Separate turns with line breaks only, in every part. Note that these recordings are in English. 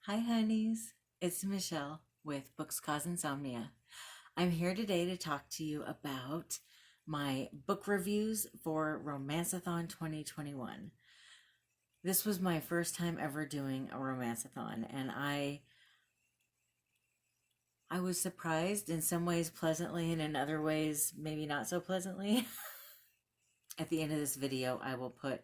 Hi, honeys. It's Michelle with Books Cause Insomnia. I'm here today to talk to you about my book reviews for Romanceathon 2021. This was my first time ever doing a Romanceathon, and I was surprised in some ways pleasantly, and in other ways maybe not so pleasantly. At the end of this video, I will put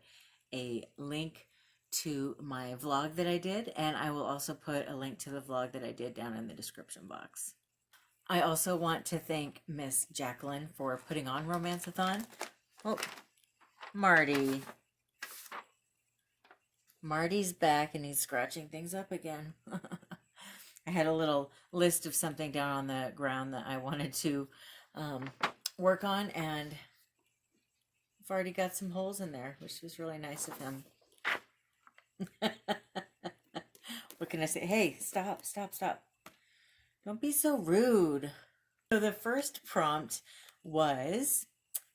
a link to my vlog that I did, and I will also put a link to the vlog that I did down in the description box. I also want to thank Miss Jacqueline for putting on Romanceathon. Oh, Marty. Marty's back and he's scratching things up again. I had a little list of something down on the ground that I wanted to work on, and I've already got some holes in there, which was really nice of him. What can I say? Hey, stop. Don't be so rude. So the first prompt was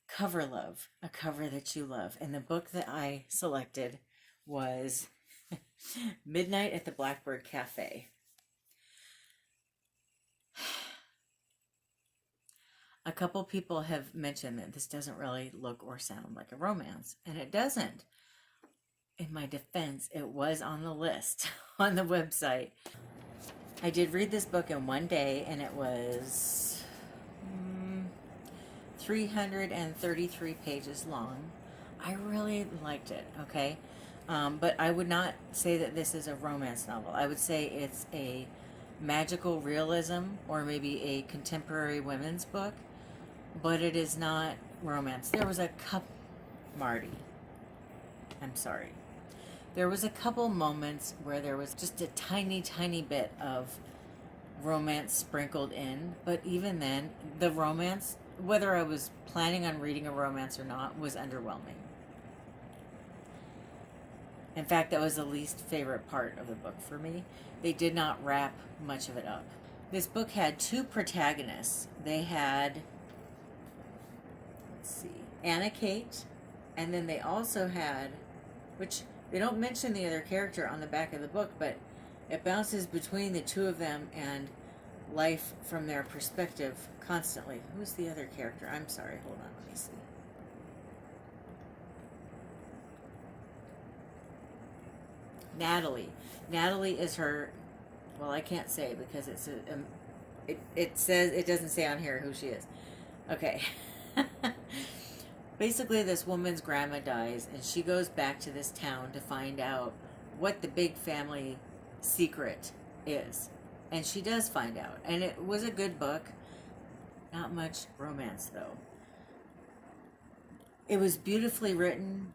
cover love, a cover that you love. And the book that I selected was Midnight at the Blackbird Cafe. A couple people have mentioned that this doesn't really look or sound like a romance, and it doesn't. In my defense, it was on the list on the website. I did read this book in one day, and it was 333 pages long. I really liked it, okay? But I would not say that this is a romance novel. I would say it's a magical realism or maybe a contemporary women's book, but it is not romance. There was a couple... Marty, I'm sorry. There was a couple moments where there was just a tiny bit of romance sprinkled in, but even then, the romance, whether I was planning on reading a romance or not, was underwhelming. In fact, that was the least favorite part of the book for me. They did not wrap much of it up. This book had two protagonists. They had, let's see, Anna Kate, and then they also had, which they don't mention the other character on the back of the book, but it bounces between the two of them and life from their perspective constantly. Who's the other character? I'm sorry, hold on, let me see. Natalie. Natalie is her, well, I can't say because it's it says, it doesn't say on here who she is. Okay. Basically, this woman's grandma dies, and she goes back to this town to find out what the big family secret is. And she does find out. And it was a good book. Not much romance, though. It was beautifully written.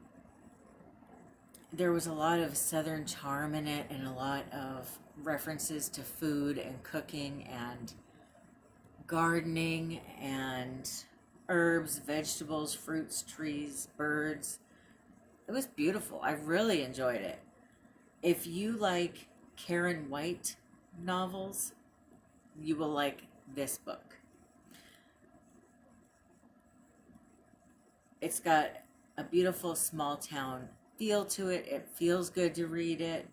There was a lot of Southern charm in it, and a lot of references to food and cooking and gardening and herbs, vegetables, fruits, trees, birds. It was beautiful. I really enjoyed it. If you like Karen White novels, you will like this book. It's got a beautiful small town feel to it. It feels good to read it.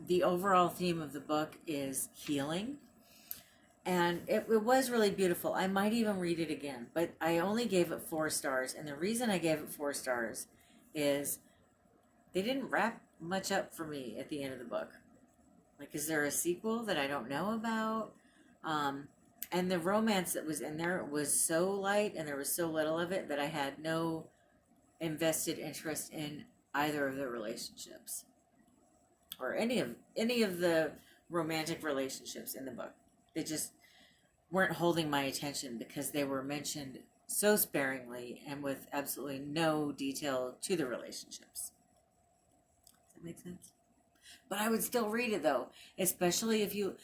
The overall theme of the book is healing. And it was really beautiful. I might even read it again, but I only gave it 4 stars. And the reason I gave it 4 stars is they didn't wrap much up for me at the end of the book. Like, is there a sequel that I don't know about? And the romance that was in there was so light, and there was so little of it that I had no invested interest in either of the relationships or any of the romantic relationships in the book. They just weren't holding my attention because they were mentioned so sparingly and with absolutely no detail to the relationships. Does that make sense? But I would still read it, though, especially if you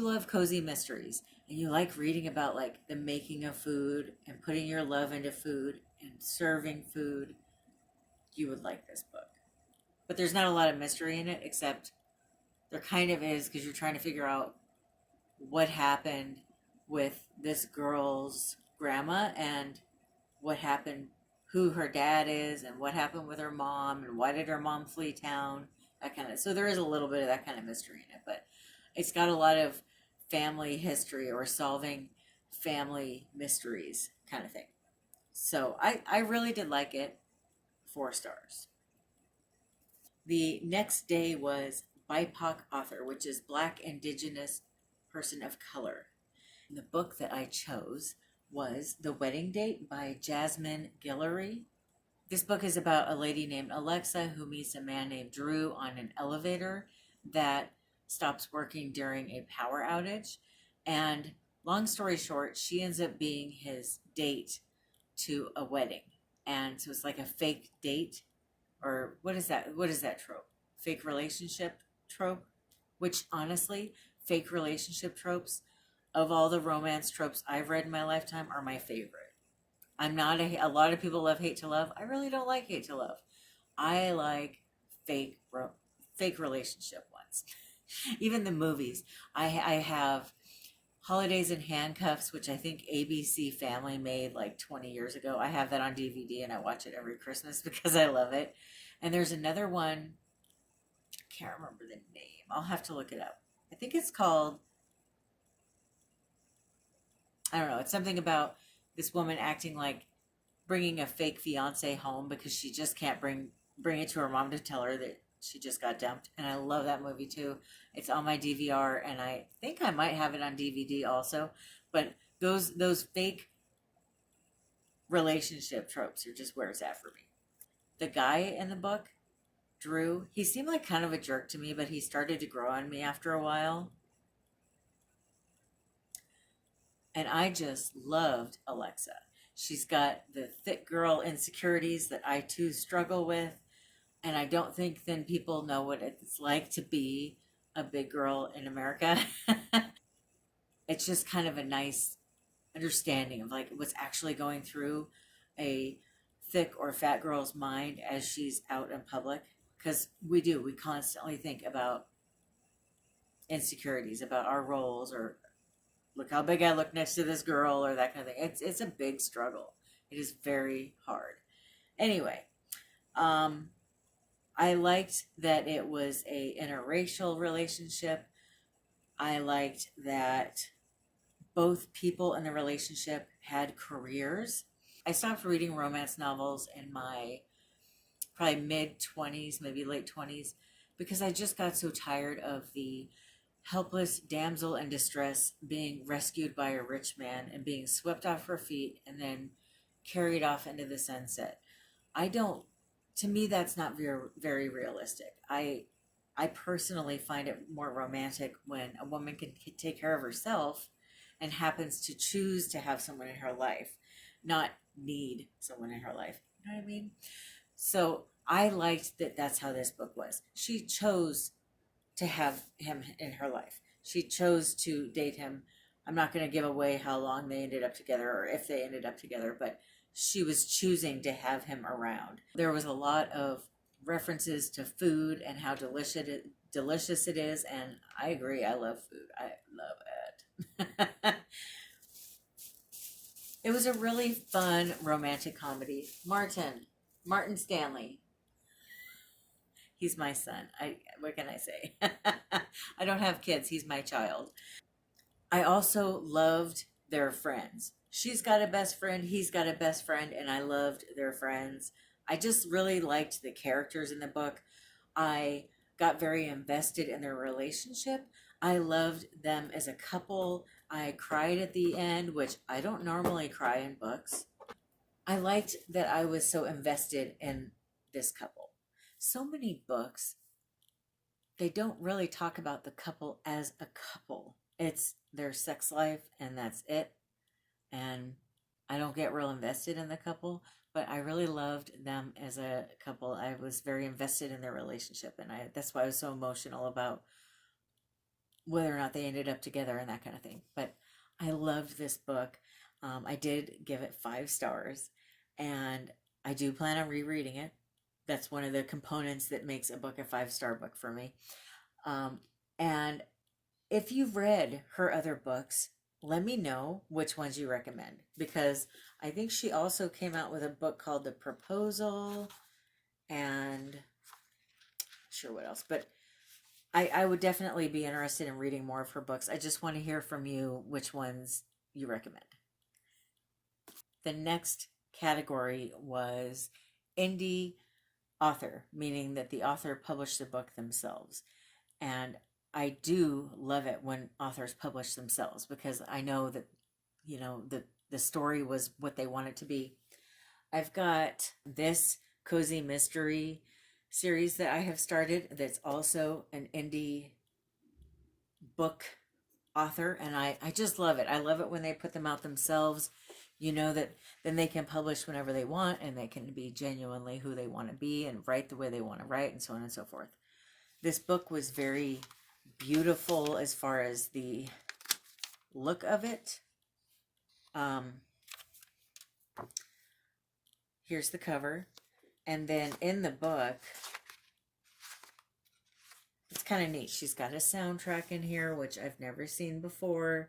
love cozy mysteries and you like reading about like the making of food and putting your love into food and serving food. You would like this book. But there's not a lot of mystery in it, except there kind of is, because you're trying to figure out what happened with this girl's grandma and what happened, who her dad is, and what happened with her mom, and why did her mom flee town, that kind of. So there is a little bit of that kind of mystery in it, but it's got a lot of family history or solving family mysteries kind of thing. So I really did like it. 4 stars. The next day was BIPOC author, which is Black Indigenous Person of Color. And the book that I chose was The Wedding Date by Jasmine Guillory. This book is about a lady named Alexa who meets a man named Drew on an elevator that stops working during a power outage. And long story short, she ends up being his date to a wedding. And so it's like a fake date, or what is that? What is that trope? Fake relationship trope? Which honestly, fake relationship tropes of all the romance tropes I've read in my lifetime are my favorite. I'm not a lot of people love hate to love. I really don't like hate to love. I like fake fake relationship ones. Even the movies. I have Holidays in Handcuffs, which I think ABC Family made like 20 years ago. I have that on DVD and I watch it every Christmas because I love it. And there's another one, I can't remember the name. I'll have to look it up. I think it's called, I don't know, it's something about this woman acting like bringing a fake fiance home because she just can't bring it to her mom to tell her that she just got dumped. And I love that movie too. It's on my DVR and I think I might have it on DVD also. But those fake relationship tropes are just where it's at for me. The guy in the book, Drew, he seemed like kind of a jerk to me, but he started to grow on me after a while. And I just loved Alexa. She's got the thick girl insecurities that I too struggle with. And I don't think then people know what it's like to be a big girl in America. It's just kind of a nice understanding of like what's actually going through a thick or fat girl's mind as she's out in public. Because we constantly think about insecurities, about our roles, or look how big I look next to this girl, or that kind of thing. It's a big struggle. It is very hard. Anyway, I liked that it was a interracial relationship. I liked that both people in the relationship had careers. I stopped reading romance novels in my probably mid 20s, maybe late 20s, because I just got so tired of the helpless damsel in distress being rescued by a rich man and being swept off her feet and then carried off into the sunset. I don't, to me, that's not very realistic. I personally find it more romantic when a woman can take care of herself and happens to choose to have someone in her life, not need someone in her life. You know what I mean? So I liked that that's how this book was. She chose to have him in her life. She chose to date him. I'm not going to give away how long they ended up together or if they ended up together, but she was choosing to have him around. There was a lot of references to food and how delicious it is, and I agree. I love food. I love it. It was a really fun romantic comedy. Martin Stanley. He's my son. What can I say? I don't have kids. He's my child. I also loved their friends. She's got a best friend, he's got a best friend, and I loved their friends. I just really liked the characters in the book. I got very invested in their relationship. I loved them as a couple. I cried at the end, which I don't normally cry in books. I liked that I was so invested in this couple. So many books, they don't really talk about the couple as a couple. It's their sex life and that's it. And I don't get real invested in the couple, but I really loved them as a couple. I was very invested in their relationship, and that's why I was so emotional about whether or not they ended up together and that kind of thing. But I loved this book. I did give it 5 stars, and I do plan on rereading it. That's one of the components that makes a book a 5-star book for me. And if you've read her other books, let me know which ones you recommend, because I think she also came out with a book called The Proposal, and sure what else, but I would definitely be interested in reading more of her books. I just want to hear from you which ones you recommend. The next category was indie author, meaning that the author published the book themselves. And I do love it when authors publish themselves, because I know that, you know, the story was what they want it to be. I've got this cozy mystery series that I have started that's also an indie book author, and I just love it. I love it when they put them out themselves. You know that then they can publish whenever they want, and they can be genuinely who they want to be and write the way they want to write, and so on and so forth. This book was very beautiful as far as the look of it. Here's the cover. And then in the book, it's kind of neat. She's got a soundtrack in here, which I've never seen before.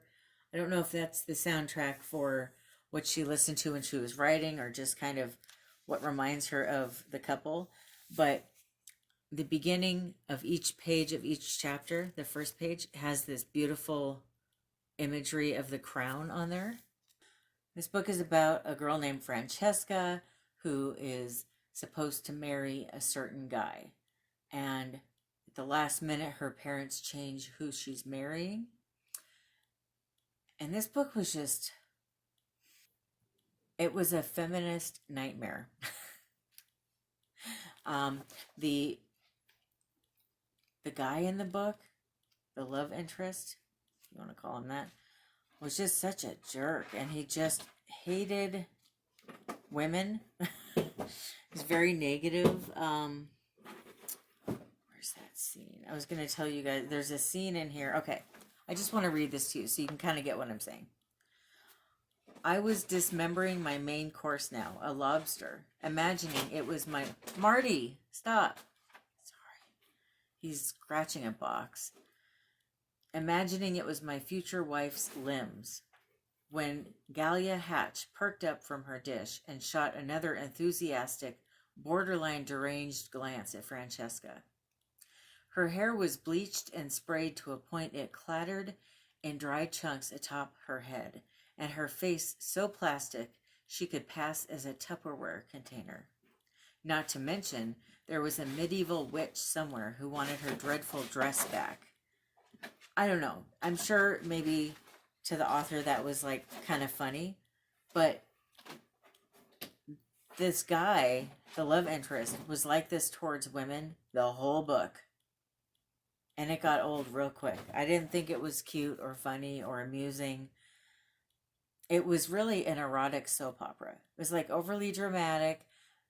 I don't know if that's the soundtrack for what she listened to when she was writing, or just kind of what reminds her of the couple. But the beginning of each page of each chapter, the first page, has this beautiful imagery of the crown on there. This book is about a girl named Francesca who is supposed to marry a certain guy. And at the last minute, her parents change who she's marrying. And this book was just, it was a feminist nightmare. The guy in the book, the love interest, if you want to call him that, was just such a jerk, and he just hated women. He's very negative. Where's that scene? I was going to tell you guys, there's a scene in here. Okay, I just want to read this to you so you can kind of get what I'm saying. I was dismembering my main course now, a lobster, imagining it was my... Marty, stop. Sorry. He's scratching a box. Imagining it was my future wife's limbs, when Galia Hatch perked up from her dish and shot another enthusiastic, borderline deranged glance at Francesca. Her hair was bleached and sprayed to a point it clattered in dry chunks atop her head, and her face so plastic she could pass as a Tupperware container. Not to mention, there was a medieval witch somewhere who wanted her dreadful dress back. I don't know. I'm sure maybe to the author that was like kind of funny, but this guy, the love interest, was like this towards women the whole book. And it got old real quick. I didn't think it was cute or funny or amusing. It was really an erotic soap opera. It was like overly dramatic.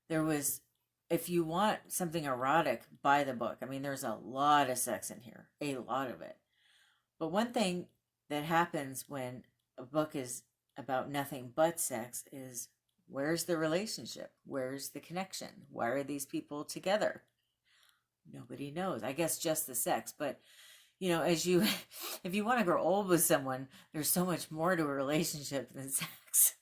There was, if you want something erotic, buy the book. I mean, there's a lot of sex in here, a lot of it. But one thing that happens when a book is about nothing but sex is, where's the relationship? Where's the connection? Why are these people together? Nobody knows. I guess just the sex. But, you know, if you want to grow old with someone, there's so much more to a relationship than sex.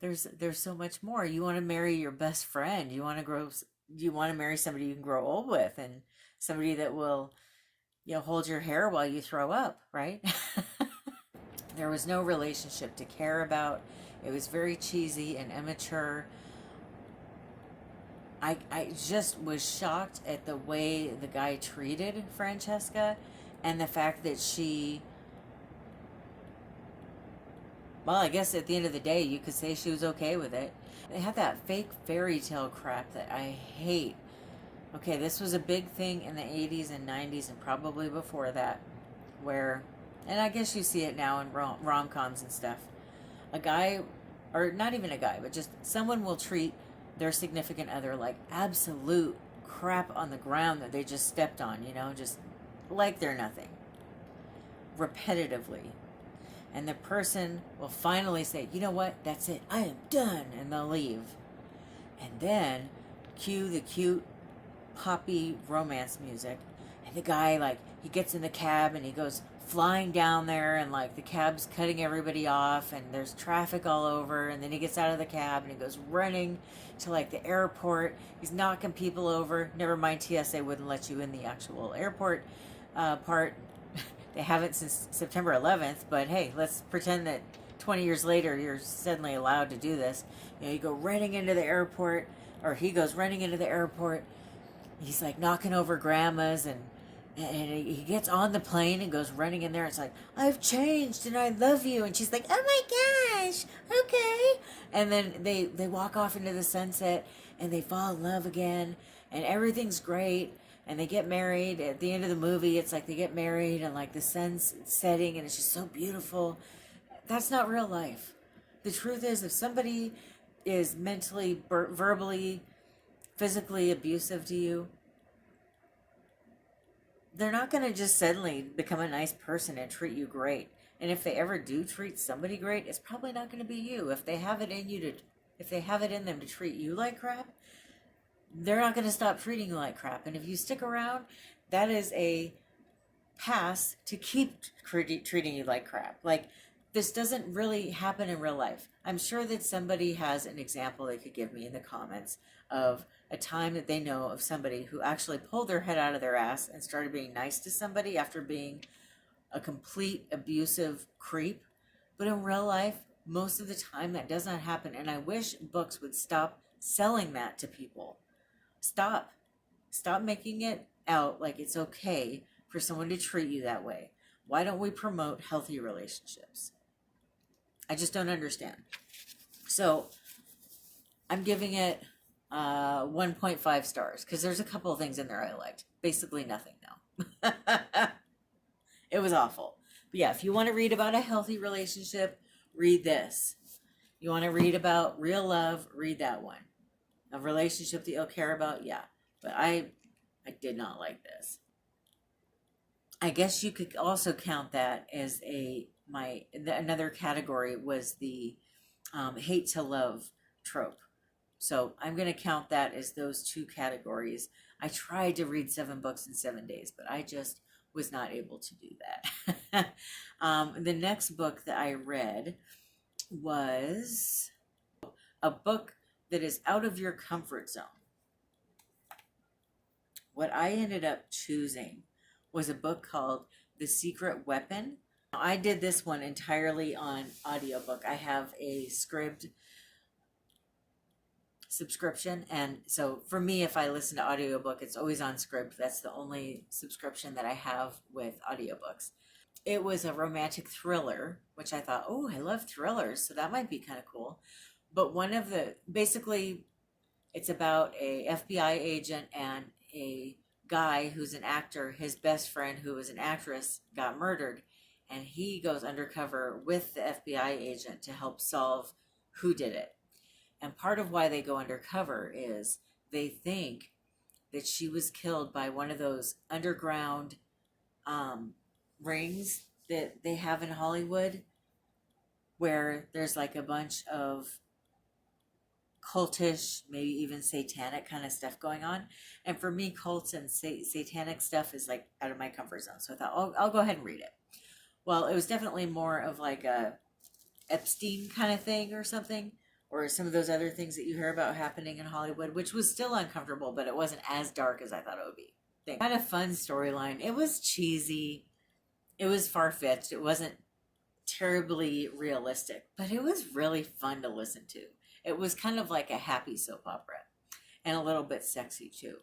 There's so much more. You want to marry your best friend. You want to marry somebody you can grow old with, and somebody that will, you know, hold your hair while you throw up, right? There was no relationship to care about. It was very cheesy and immature. I just was shocked at the way the guy treated Francesca, and the fact that she, well, I guess at the end of the day, you could say she was okay with it. They had that fake fairy tale crap that I hate. Okay, this was a big thing in the 80s and 90s and probably before that, where, and I guess you see it now in rom-coms and stuff. A guy, or not even a guy, but just someone will treat their significant other like absolute crap on the ground that they just stepped on, you know, just like they're nothing, repetitively. And the person will finally say, you know what, that's it, I am done, and they'll leave. And then cue the cute poppy romance music, and the guy, like, he gets in the cab and he goes flying down there, and like the cab's cutting everybody off, and there's traffic all over, and then he gets out of the cab and he goes running to like the airport. He's knocking people over. Never mind, TSA wouldn't let you in the actual airport part. They haven't since September 11th, but hey, let's pretend that 20 years later you're suddenly allowed to do this. You go running into the airport, or he goes running into the airport. He's like knocking over grandmas, and he gets on the plane and goes running in there. It's like, I've changed and I love you. And she's like, oh my gosh, okay. And then they walk off into the sunset and they fall in love again, and everything's great. And they get married at the end of the movie. It's like they get married and like the sun's setting and it's just so beautiful. That's not real life. The truth is, if somebody is mentally, verbally, physically abusive to you, they're not going to just suddenly become a nice person and treat you great. And if they ever do treat somebody great, it's probably not going to be you. If they have it in them to treat you like crap, they're not going to stop treating you like crap. And if you stick around, that is a pass to keep treating you like crap. Like, this doesn't really happen in real life. I'm sure that somebody has an example they could give me in the comments of a time that they know of somebody who actually pulled their head out of their ass and started being nice to somebody after being a complete abusive creep. But in real life, most of the time that does not happen. And I wish books would stop selling that to people. Stop making it out like it's okay for someone to treat you that way. Why don't we promote healthy relationships? I just don't understand. So I'm giving it 1.5 stars because there's a couple of things in there I liked. Basically nothing though. It was awful. But yeah, if you want to read about a healthy relationship, read this. You want to read about real love, read that one. A relationship that you'll care about, yeah. But I did not like this. I guess you could also count that as another category was the hate to love trope. So I'm going to count that as those two categories. I tried to read 7 books in 7 days, but I just was not able to do that. The next book that I read was a book that is out of your comfort zone. What I ended up choosing was a book called The Secret Weapon. I did this one entirely on audiobook. I have a Scribd subscription, and so for me, if I listen to audiobook, it's always on Scribd. That's the only subscription that I have with audiobooks. It was a romantic thriller, which I thought, oh, I love thrillers, so that might be kind of cool. But basically, it's about a FBI agent and a guy who's an actor. His best friend, who was an actress, got murdered, and he goes undercover with the FBI agent to help solve who did it. And part of why they go undercover is they think that she was killed by one of those underground rings that they have in Hollywood, where there's like a bunch of cultish, maybe even satanic kind of stuff going on. And for me, cults and satanic stuff is like out of my comfort zone. So I thought, I'll go ahead and read it. Well, it was definitely more of like a Epstein kind of thing or something, or some of those other things that you hear about happening in Hollywood, which was still uncomfortable, but it wasn't as dark as I thought it would be. It had a fun storyline. It was cheesy. It was far-fetched. It wasn't terribly realistic, but it was really fun to listen to. It was kind of like a happy soap opera, and a little bit sexy too.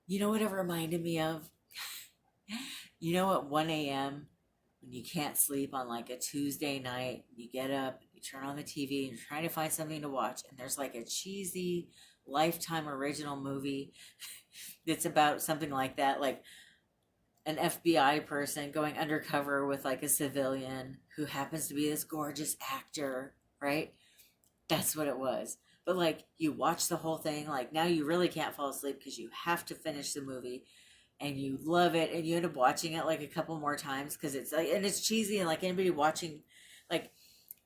You know what it reminded me of? You know, at 1 a.m. when you can't sleep on like a Tuesday night, you get up, you turn on the TV, and you're trying to find something to watch, and there's like a cheesy Lifetime original movie that's about something like that, like an FBI person going undercover with like a civilian who happens to be this gorgeous actor, right? That's what it was. But like, you watch the whole thing, like now you really can't fall asleep because you have to finish the movie, and you love it, and you end up watching it like a couple more times because it's like, and it's cheesy, and like anybody watching, like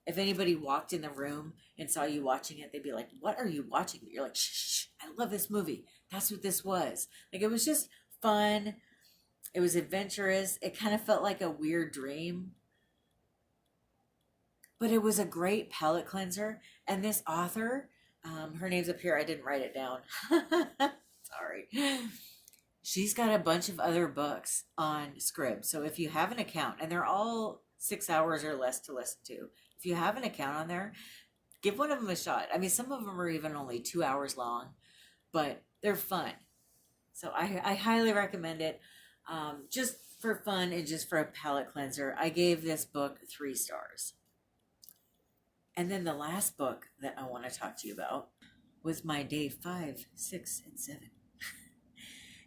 if anybody walked in the room and saw you watching it, they'd be like, what are you watching? You're like, shh, I love this movie. That's what this was. Like, it was just fun. It was adventurous. It kind of felt like a weird dream, but it was a great palate cleanser. And this author, her name's up here. I didn't write it down. Sorry. She's got a bunch of other books on Scribd. So if you have an account, and they're all 6 hours or less to listen to, if you have an account on there, give one of them a shot. I mean, some of them are even only 2 hours long, but they're fun. So I highly recommend it. Just for fun and just for a palate cleanser. I gave this book 3 stars. And then the last book that I want to talk to you about was my day 5, 6, and 7.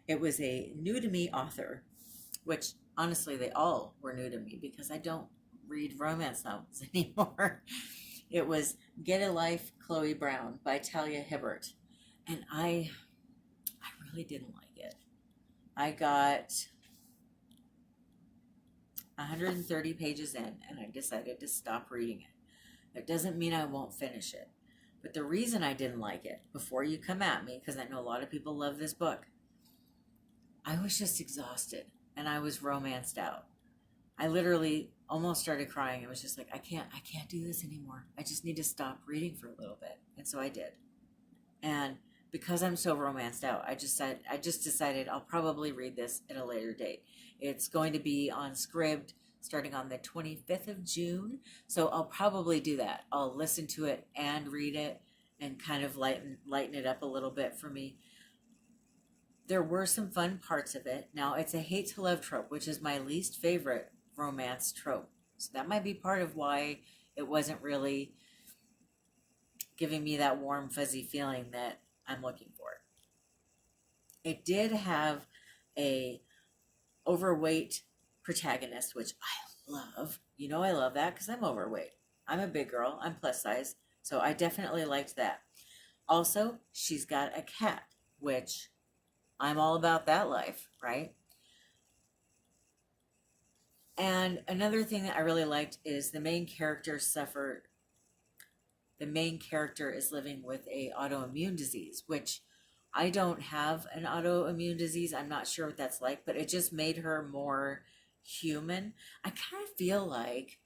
It was a new to me author, which honestly they all were new to me because I don't read romance novels anymore. It was Get a Life, Chloe Brown by Talia Hibbert. And I really didn't like it. I got 130 pages in and I decided to stop reading it. That doesn't mean I won't finish it. But the reason I didn't like it, before you come at me, because I know a lot of people love this book, I was just exhausted and I was romanced out. I literally almost started crying. I was just like, I can't do this anymore. I just need to stop reading for a little bit. And so I did. And because I'm so romanced out, I just decided I'll probably read this at a later date. It's going to be on Scribd starting on the 25th of June. So I'll probably do that. I'll listen to it and read it and kind of lighten it up a little bit for me. There were some fun parts of it. Now, it's a hate to love trope, which is my least favorite romance trope. So that might be part of why it wasn't really giving me that warm, fuzzy feeling that I'm looking for. It did have a overweight protagonist, which I love. You know I love that because I'm overweight. I'm a big girl. I'm plus size. So I definitely liked that. Also, she's got a cat, which I'm all about that life, right? And another thing that I really liked is the main character is living with a autoimmune disease, which I don't have an autoimmune disease. I'm not sure what that's like, but it just made her more human. I kind of feel like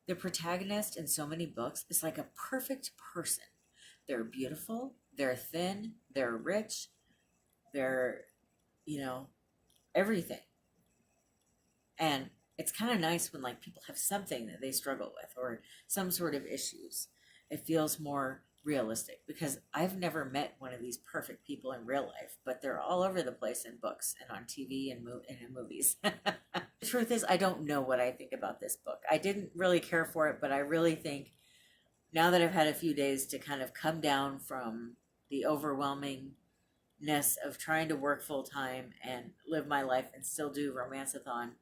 the protagonist in so many books is like a perfect person. They're beautiful, they're thin, they're rich, they're, everything. And it's kind of nice when like people have something that they struggle with or some sort of issues. It feels more realistic because I've never met one of these perfect people in real life, but they're all over the place in books and on TV and in movies. The truth is, I don't know what I think about this book. I didn't really care for it, but I really think now that I've had a few days to kind of come down from the overwhelmingness of trying to work full time and live my life and still do Romanceathon,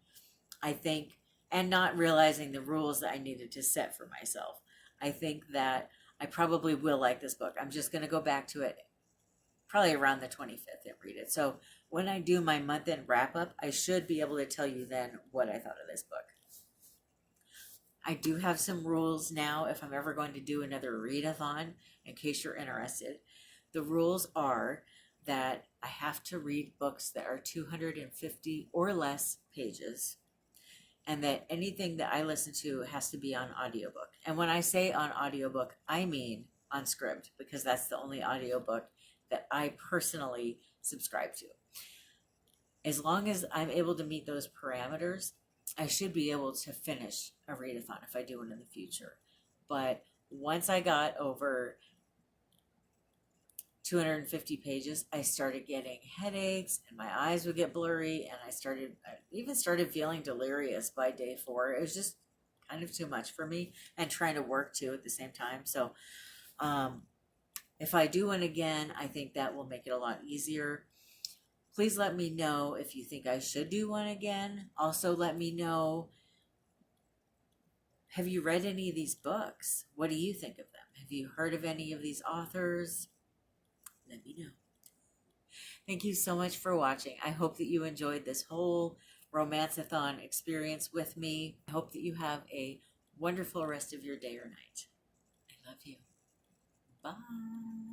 I think, and not realizing the rules that I needed to set for myself, I think that I probably will like this book. I'm just going to go back to it probably around the 25th and read it. So when I do my month-end wrap-up, I should be able to tell you then what I thought of this book. I do have some rules now if I'm ever going to do another read-athon, in case you're interested. The rules are that I have to read books that are 250 or less pages, and that anything that I listen to has to be on audiobook. And when I say on audiobook, I mean on Scribd, because that's the only audiobook that I personally subscribe to. As long as I'm able to meet those parameters, I should be able to finish a readathon if I do one in the future. But once I got over 250 pages, I started getting headaches and my eyes would get blurry, and I even started feeling delirious by day 4. It was just kind of too much for me, and trying to work too at the same time. So if I do one again, I think that will make it a lot easier. Please let me know if you think I should do one again. Also, let me know, have you read any of these books? What do you think of them? Have you heard of any of these authors? Let me know. Thank you so much for watching. I hope that you enjoyed this whole Romanceathon experience with me. I hope that you have a wonderful rest of your day or night. I love you. Bye.